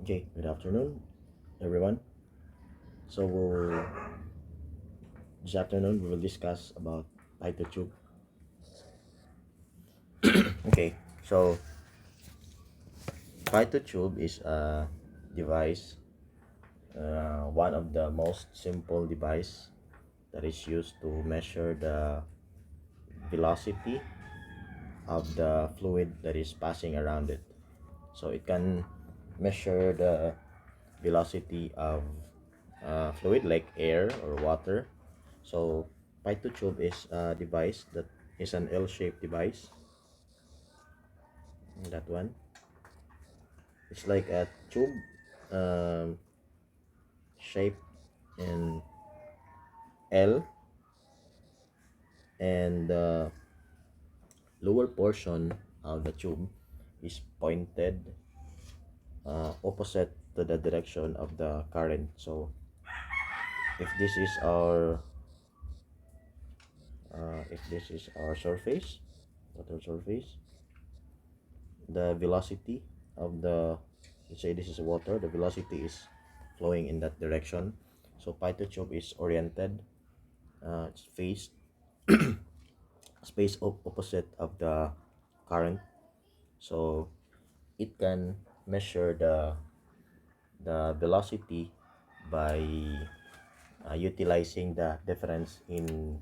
Okay, good afternoon, everyone. So this afternoon we will discuss about Pitot Tube. Okay, so Pitot Tube is a device, one of the most simple device that is used to measure the velocity of the fluid that is passing around it. So it can measure the velocity of fluid like air or water. So Pitot Tube is a device that is an L-shaped device. That one. It's like a tube um, shape in L, and the lower portion of the tube is pointed opposite to the direction of the current. So if this is our surface, water surface, the velocity of the, let's say this is water, the velocity is flowing in that direction. So Pitot Tube is oriented, it's faced space opposite of the current, so it can measure the velocity by utilizing the difference in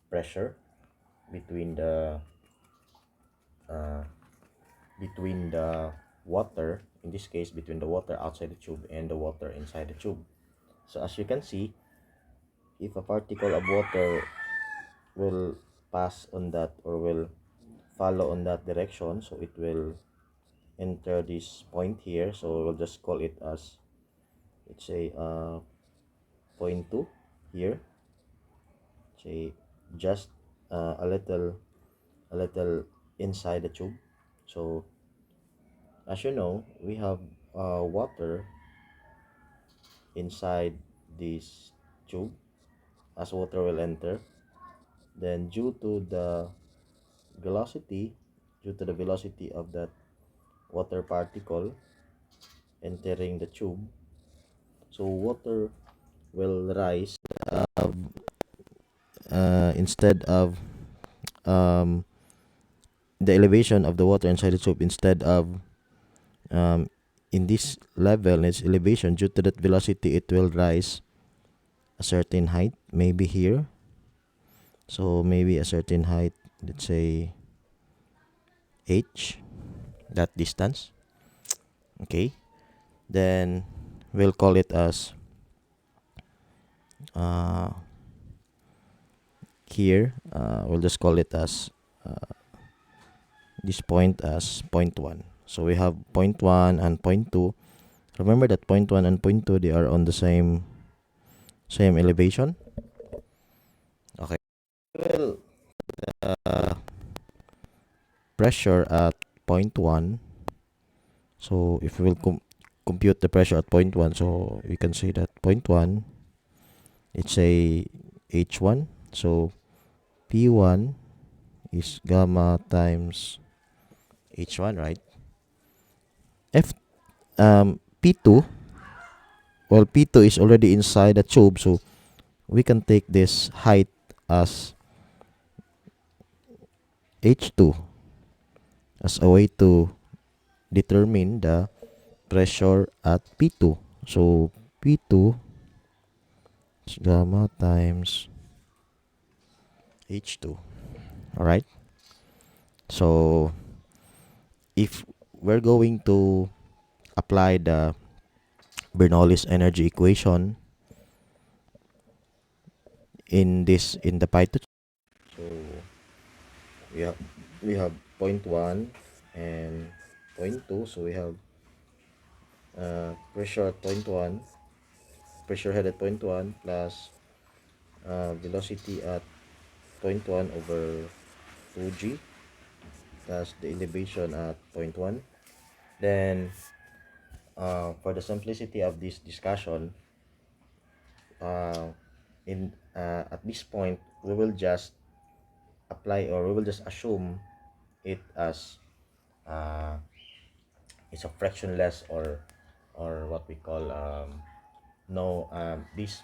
pressure between uh, the water, in this case between the water outside the tube and the water inside the tube. So as you can see, if a particle of water will pass on that or will follow on that direction, so it will enter this point here. So we'll just call it as, let's say, point 2 here, say just a little inside the tube. So as you know, we have water inside this tube. As water will enter, then velocity due to the velocity of that water particle entering the tube, so water will rise, instead of um, the elevation of the water inside the tube, instead of um, in this level, its elevation, due to that velocity, it will rise a certain height, maybe here. So maybe a certain height, let's say h, that distance. Okay, then we'll call it as uh, here, we'll just call it as this point as point 1. So we have point 1 and point 2. Remember that point 1 and point 2, they are on the same elevation. Okay. Well, uh, pressure at point 1. So if we will compute the pressure at point 1, so we can say that point 1, it's a H1. So P1 is gamma times H1, right? F P2, well, P2 is already inside the tube, so we can take this height as H2 as a way to determine the pressure at P2. So P2 is gamma times H2. All right. So if we're going to apply the Bernoulli's energy equation in the Python, so we have point 1 and point 2. So we have pressure at point 1, pressure head at point 1 plus velocity at point 1 over 2g plus the elevation at point 1. Then for the simplicity of this discussion, in at this point we will just apply, or we will just assume it as uh, it's a fractionless, or what we call no this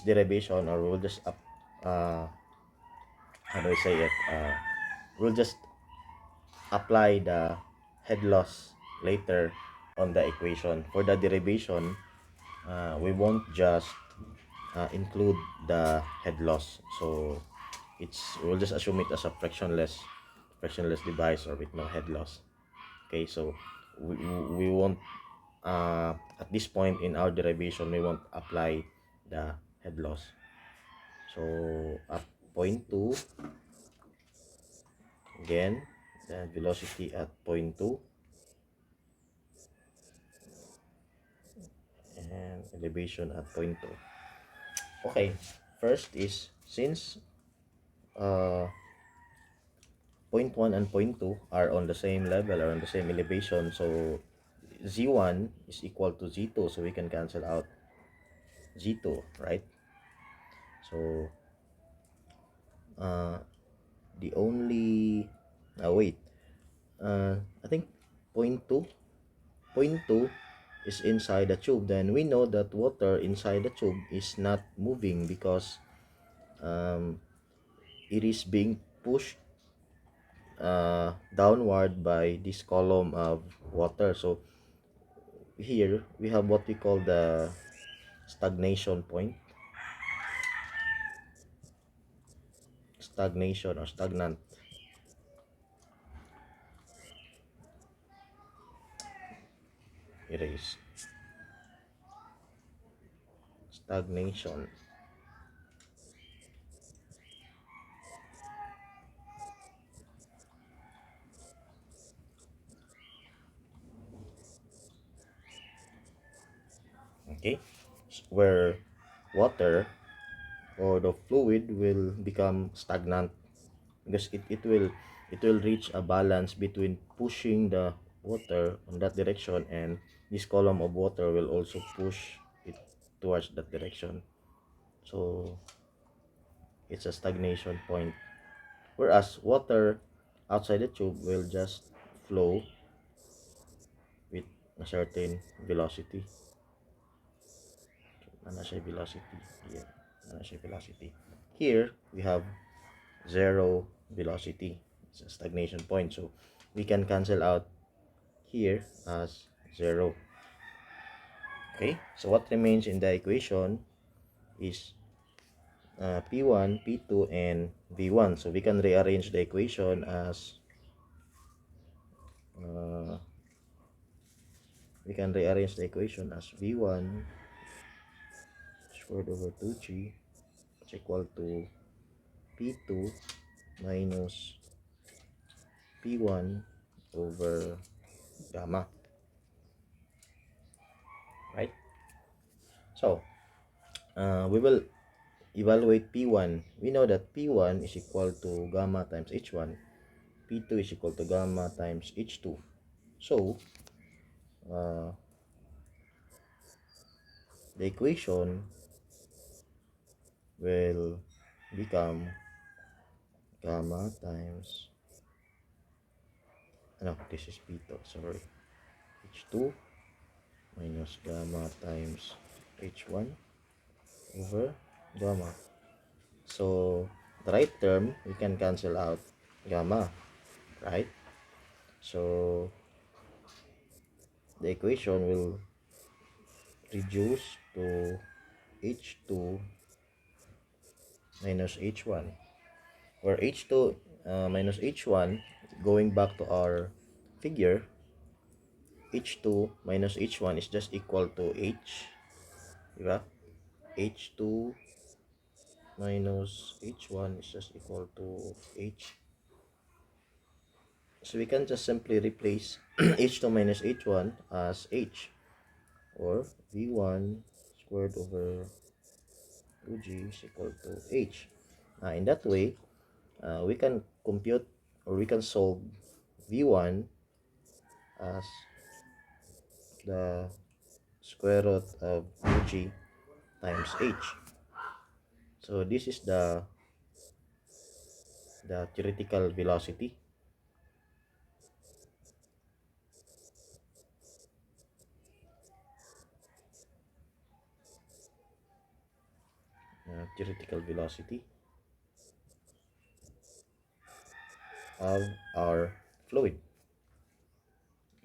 derivation, or we'll just how do I say it, we'll just apply the head loss later on the equation. For the derivation, we won't just include the head loss, so we'll just assume it as a fractionless device or with no head loss. Okay, so we won't at this point in our derivation we won't apply the head loss. So at point 2, again the velocity at point 2 and elevation at point 2. Okay, first is, since uh, point 1 and point 2 are on the same level or on the same elevation, so z1 is equal to z2, so we can cancel out z2, right? So uh, the only wait, I think point 2 is inside the tube. Then we know that water inside the tube is not moving because it is being pushed downward by this column of water. So here we have what we call the stagnation point, stagnation or stagnant. It is stagnation. Okay, where water or the fluid will become stagnant because it will reach a balance between pushing the water on that direction, and this column of water will also push it towards that direction. So it's a stagnation point, whereas water outside the tube will just flow with a certain velocity. Velocity here, velocity here we have zero velocity. It's a stagnation point, so we can cancel out here as 0. Okay, so what remains in the equation is P1, P2, and V1. So we can rearrange the equation as V1 squared over 2G is equal to P2 minus P1 over gamma, right? So we will evaluate P1. We know that P1 is equal to gamma times H1, P2 is equal to gamma times H2. So the equation will become gamma times, no, this is Pitot, sorry, H2 minus gamma times H1 over gamma. So the right term, we can cancel out gamma, right? So the equation will reduce to H2 minus H1, where H2 minus H1, going back to our figure, H2 minus H1 is just equal to H, diba? H2 minus H1 is just equal to H. So we can just simply replace H2 minus H1 as H, or V1 squared over 2G is equal to H. In that way, we can compute, or we can solve V1 as the square root of 2G times H. So this is the theoretical velocity. theoretical velocity of our fluid.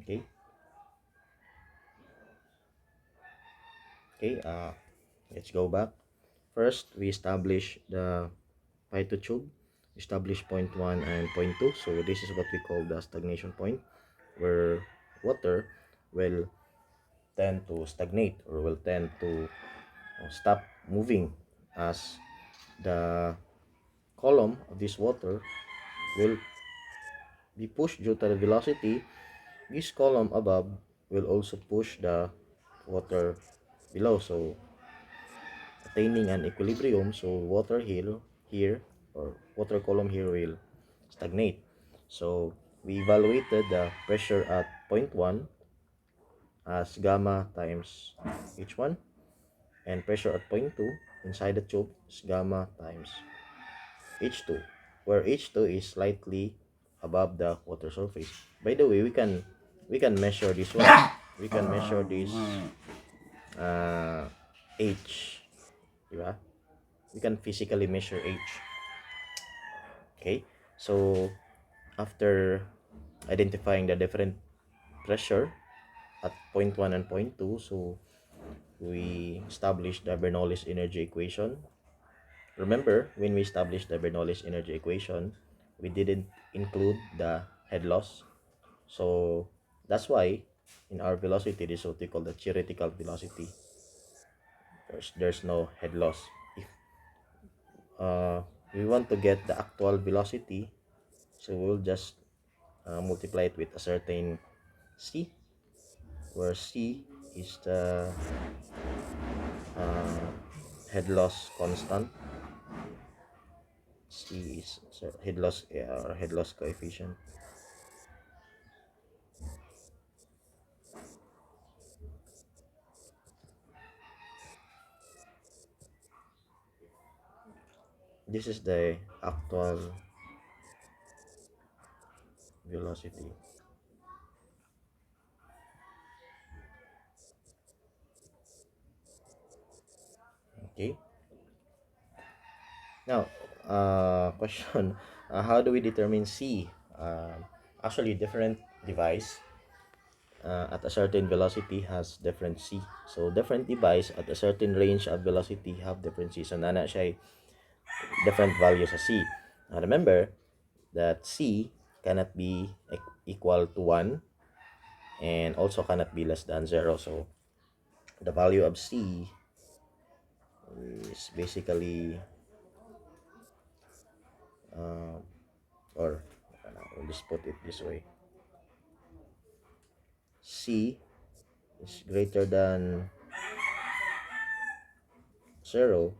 Okay. Okay, let's go back. First, we establish the Pitot tube, establish point 1 and point 2. So this is what we call the stagnation point, where water will tend to stagnate or will tend to stop moving as the column of this water will be pushed due to the velocity. This column above will also push the water below, so attaining an equilibrium. So water here or water column here will stagnate. So we evaluated the pressure at point 1 as gamma times h1, and pressure at point 2 inside the tube is gamma times h2, where h2 is slightly above the water surface. By the way, we can measure this one. We can measure this uh, h, diba? We can physically measure h. Okay, so after identifying the different pressure at point 1 and point 2, so we established the Bernoulli's energy equation. Remember, when we established the Bernoulli's energy equation, we didn't include the head loss. So that's why in our velocity, this is what we call the theoretical velocity. There's no head loss. If we want to get the actual velocity, so we'll just multiply it with a certain c, where c is the uh, head loss constant. C is head loss, or head loss coefficient. This is the actual velocity. Okay. Now, question: how do we determine C? Actually, different device at a certain velocity has different C. So, different device at a certain range of velocity have different C. So, nana siya ay different values sa C. Now, remember that C cannot be equal to 1 and also cannot be less than 0. So, the value of C is basically or we'll just put it this way: C is greater than 0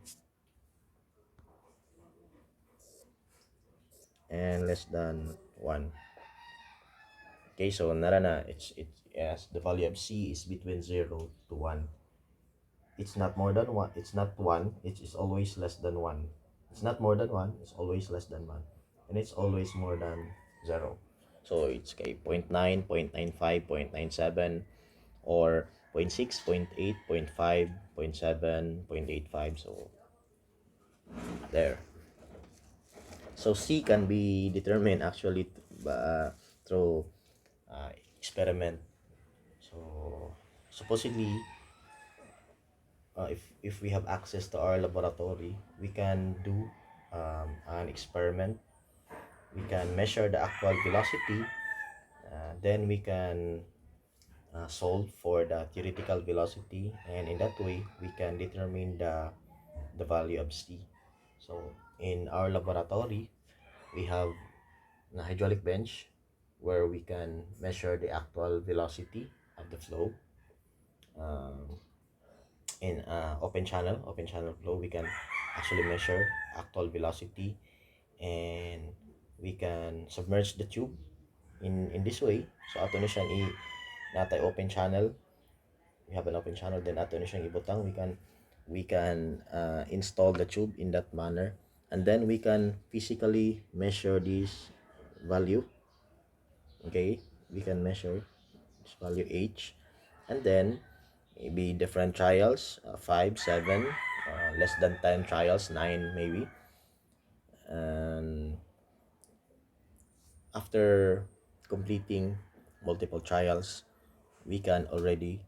and less than 1. Okay, so nara na, it yes, the value of C is between 0 to 1. It's not more than 1, it's not 1, it is always less than 1. It's not more than 1, it's always less than 1. And it's always more than 0. So it's okay, 0.9, 0.95, 0.97, or 0.6, 0.8, 0.5, 0.7, 0.85. So there. So C can be determined actually through experiment. So supposedly, if we have access to our laboratory, we can do an experiment. We can measure the actual velocity. Then we can solve for the theoretical velocity, and in that way we can determine the value of C. So in our laboratory, we have a hydraulic bench where we can measure the actual velocity of the flow. In open channel flow, we can actually measure actual velocity, and we can submerge the tube in this way. So ato na siyang natay open channel, we have an open channel, then ato na siyang ibutang, we can install the tube in that manner, and then we can physically measure this value. Okay, we can measure this value h, and then maybe different trials, 5, 7, less than 10 trials, 9 maybe. And after completing multiple trials, we can already,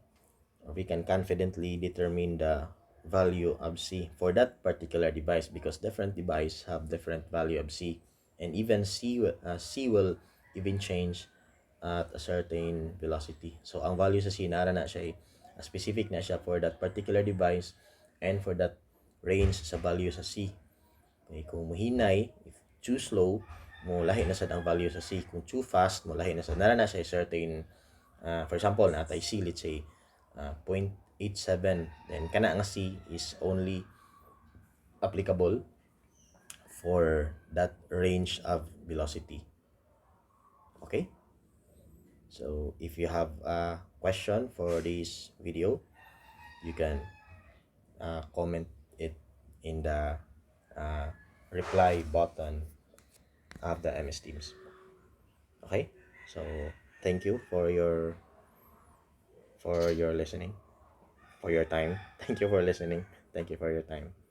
or we can confidently determine the value of C for that particular device, because different device have different value of C, and even C will even change at a certain velocity. So ang value sa C nara na siya specific na siya for that particular device and for that range sa value sa C. Okay, kung muhinay, if too slow, mo lahi na sad ang value sa C. Kung too fast, mo lahi na sad. Nara na siya certain, for example, natay C, let's say, 0.87. Then, kana nga C is only applicable for that range of velocity. Okay? So, if you have a question for this video, you can comment it in the reply button of the MS Teams. Okay, so thank you for your listening, for your time. Thank you for listening. Thank you for your time.